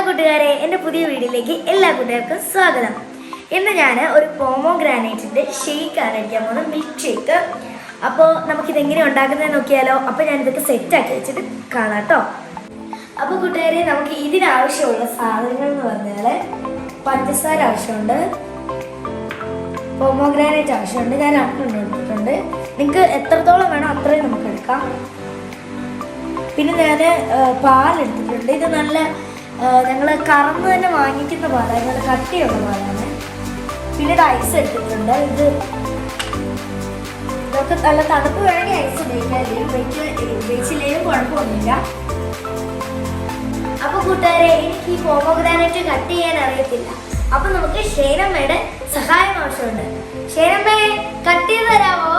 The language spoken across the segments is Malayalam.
കൂട്ടുകാരെ, എൻ്റെ പുതിയ വീഡിയോയിലേക്ക് എല്ലാ കൂട്ടുകാർക്കും സ്വാഗതം. ഇന്ന് ഞാൻ ഒരു പോമോഗ്രാനൈറ്റിൻ്റെ ഷേക്കാണ് അടിക്കാൻ പോകുന്നത്, മിൽക്ക് ഷേക്ക്. അപ്പോൾ നമുക്കിതെങ്ങനെ ഉണ്ടാക്കുന്നതെന്ന് നോക്കിയാലോ. അപ്പോൾ ഞാനിതൊക്കെ സെറ്റാക്കി വെച്ചിട്ട് കാണാം കേട്ടോ. അപ്പോൾ കൂട്ടുകാരെ, നമുക്ക് ഇതിനാവശ്യമുള്ള സാധനങ്ങൾ എന്ന് പറഞ്ഞാൽ പഞ്ചസാര ആവശ്യമുണ്ട്, പോമോഗ്രാനൈറ്റ് ആവശ്യമുണ്ട്. ഞാൻ 2 എടുത്തിട്ടുണ്ട്. നിങ്ങൾക്ക് എത്രത്തോളം വേണോ അത്രയും നമുക്ക് എടുക്കാം. പിന്നെ ഞാൻ പാലെടുത്തിട്ടുണ്ട്. ഇത് നല്ല ഞങ്ങൾ കറന്ന് തന്നെ വാങ്ങിക്കുന്ന പാലാണ്, ഞങ്ങൾ കട്ടിയുള്ള പാലാണ്. പിന്നെ ഇത് ഐസ് എടുത്തിട്ടുണ്ട്. ഇതൊക്കെ നല്ല തണുപ്പ് വേണമെങ്കിൽ ഐസ് ഉപയോഗിച്ചില്ലെങ്കിലും കുഴപ്പമൊന്നുമില്ല. അപ്പോൾ കൂട്ടുകാരെ, എനിക്ക് ഈ പോമോഗ്രാനൈറ്റ് കട്ട് ചെയ്യാൻ അറിയത്തില്ല. അപ്പം നമുക്ക് ഷേനമ്മയുടെ സഹായം ആവശ്യമുണ്ട്. ഷേനമ്മയെ കട്ട് ചെയ്ത് തരാമോ?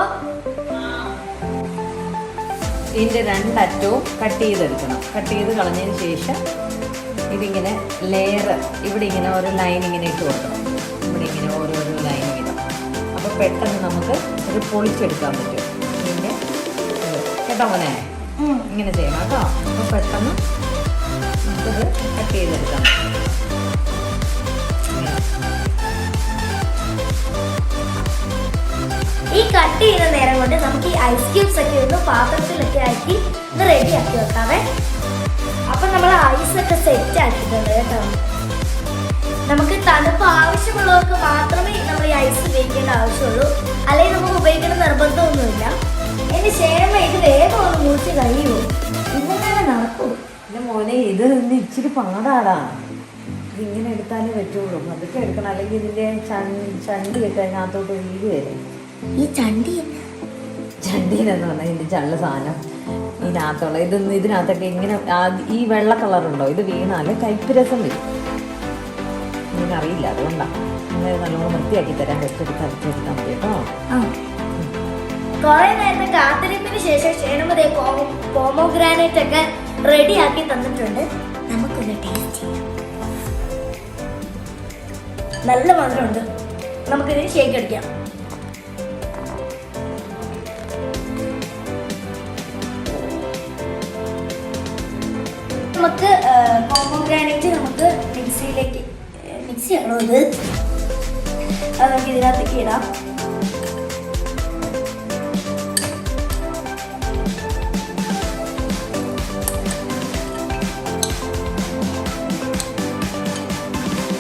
ഇതിൻ്റെ 2 അറ്റവും കട്ട് ചെയ്തെടുക്കണം. കട്ട് ചെയ്ത് കളഞ്ഞതിന് ശേഷം ഇതിങ്ങനെ ലെയർ ഇവിടെ ഇങ്ങനെ ഓരോ ലൈൻ ഇങ്ങനെ ഇട്ട് കൊടുക്കണം. ഇവിടെ ഇങ്ങനെ ഓരോരോ ലൈൻ ഇടാം. അപ്പോൾ പെട്ടെന്ന് നമുക്ക് ഇത് പൊളിച്ചെടുക്കാൻ പറ്റും. ഇതിൻ്റെ കേട്ടോ മോനെ, ഇങ്ങനെ ചെയ്യണം കേട്ടോ. അപ്പോൾ പെട്ടെന്ന് നമുക്കിത് കട്ട് ചെയ്തെടുക്കാം. ഈ കട്ട് ചെയ്യുന്ന നേരം കൊണ്ട് നമുക്ക് ഈ ഐസ് ക്യൂബ്സ് ഒക്കെ ഒന്ന് പാത്രത്തിലൊക്കെ ആക്കി ഇത് റെഡി ആക്കി വെക്കാവേ. അപ്പൊ നമ്മൾ ഐസൊക്കെ സെറ്റ് ആക്കിയിട്ടുണ്ട് കേട്ടോ. നമുക്ക് തണുപ്പ് ആവശ്യമുള്ളവർക്ക് മാത്രമേ നമ്മൾ ഈ ഐസ് ഉപയോഗിക്കേണ്ട ആവശ്യമുള്ളൂ, അല്ലെങ്കിൽ നമുക്ക് ഉപയോഗിക്കേണ്ട നിർബന്ധമൊന്നുമില്ല. എന്റെ ക്ഷേമ ഇത് വേഗം ഒന്ന് മൂച്ച് കഴിയുമോ? ഇങ്ങനെ നടക്കൂ. എൻ്റെ മോനെ, ഇത് ഇച്ചിരി പാടാടാ. ഇതിങ്ങനെ എടുത്താലേ പറ്റുള്ളൂ. അതൊക്കെ എടുക്കണം, അല്ലെങ്കിൽ ഇതിൻ്റെ ചണ്ടിയൊക്കെ അതിനകത്തോട്ട് വീഴുവരെ. ഈ ചണ്ടീനെന്ന് പറഞ്ഞാൽ ഇതിൻ്റെ ചള്ള സാധനം ഇതിനകത്തുള്ള ഇതിനകത്തൊക്കെ ഇങ്ങനെ ഈ വെള്ള കളറുണ്ടോ, ഇത് വീണാൽ കയ്പ്പ് രസം വരും. അറിയില്ല, അതുകൊണ്ടാണ് നിങ്ങൾ നല്ലോണം വൃത്തിയാക്കി തരാൻ വെച്ചെടുത്ത് അരച്ചെടുത്താൽ മതി കേട്ടോ. കുറെ നേരത്തെ കാത്തിരിപ്പിന് ശേഷം ക്ഷേമതേ പോമോഗ്രാനൈറ്റ് ഒക്കെ റെഡി ആക്കി തന്നിട്ടുണ്ട്. നമുക്കൊന്ന് ടേസ്റ്റ് ചെയ്യാം. നല്ല മധുരമുണ്ട്. നമുക്കിതിന് ഷേക്ക് അടിക്കാം. നമുക്ക് പോമോഗ്രാനൈറ്റ് നമുക്ക് മിക്സി ആണോ ഇത്, അത് നമുക്ക് ഇതിനകത്തേക്ക് ഇടാം.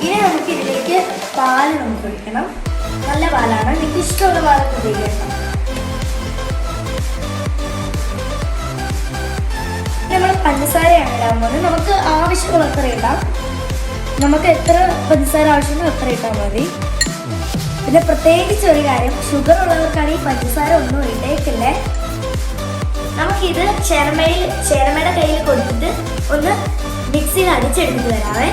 ഇനി നമുക്ക് ഇതിലേക്ക് പാല് നമുക്ക് ഒഴിക്കണം. നല്ല പാലാണ്, എനിക്ക് ഇഷ്ടമുള്ള പാലൊക്കെ ഉപയോഗിക്കണം. നമ്മൾ പഞ്ചസാരയാണ് ഇടാൻ പോകുന്നത്. നമുക്ക് ആവശ്യമുള്ള അത്ര ഇടാം. നമുക്ക് എത്ര പഞ്ചസാര ആവശ്യമുണ്ടോ അത്ര ഇട്ടാൽ മതി. പിന്നെ പ്രത്യേകിച്ച് ഒരു കാര്യം, ഷുഗർ ഉള്ളവർക്കാണ് ഈ പഞ്ചസാര ഒന്നും ഇട്ടേക്കില്ലേ. നമുക്കിത് ചേരമ്മയുടെ കയ്യിൽ കൊടുത്തിട്ട് ഒന്ന് മിക്സിയിൽ അടിച്ചെടുത്തിട്ട് വരാവേ.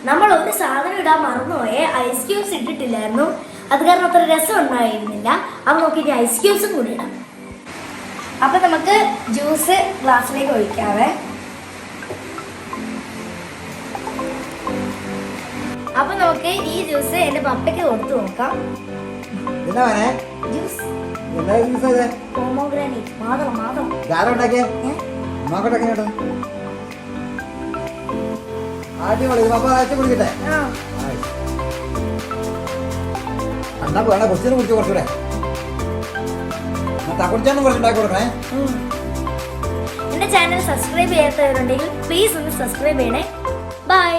നമ്മൾ ഒരു സാധനം ഇടാൻ മറന്നുപോയേ, ഐസ് ക്യൂബ്സ് ഇട്ടിട്ടില്ലായിരുന്നു. അത് കാരണം അത്ര രസം ഉണ്ടായിരുന്നില്ല. അത് നോക്കി ഇനി ഐസ് ക്യൂബ്സും കൂടി ഇടാം. അപ്പം നമുക്ക് ജ്യൂസ് ഗ്ലാസ്സിലേക്ക് ഒഴിക്കാവേ. അപ്പൊ നമുക്ക് ഈ ജ്യൂസ് എന്റെ പപ്പയ്ക്ക് കൊടുത്തു നോക്കാം. പോമോഗ്രാനൈറ്റ് മാത്രം. എന്റെ ചാനൽ സബ്സ്ക്രൈബ് ചെയ്യാത്തവരുണ്ടെങ്കിൽ പ്ലീസ് ഒന്ന് സബ്സ്ക്രൈബ് ചെയ്യണേ. ബൈ.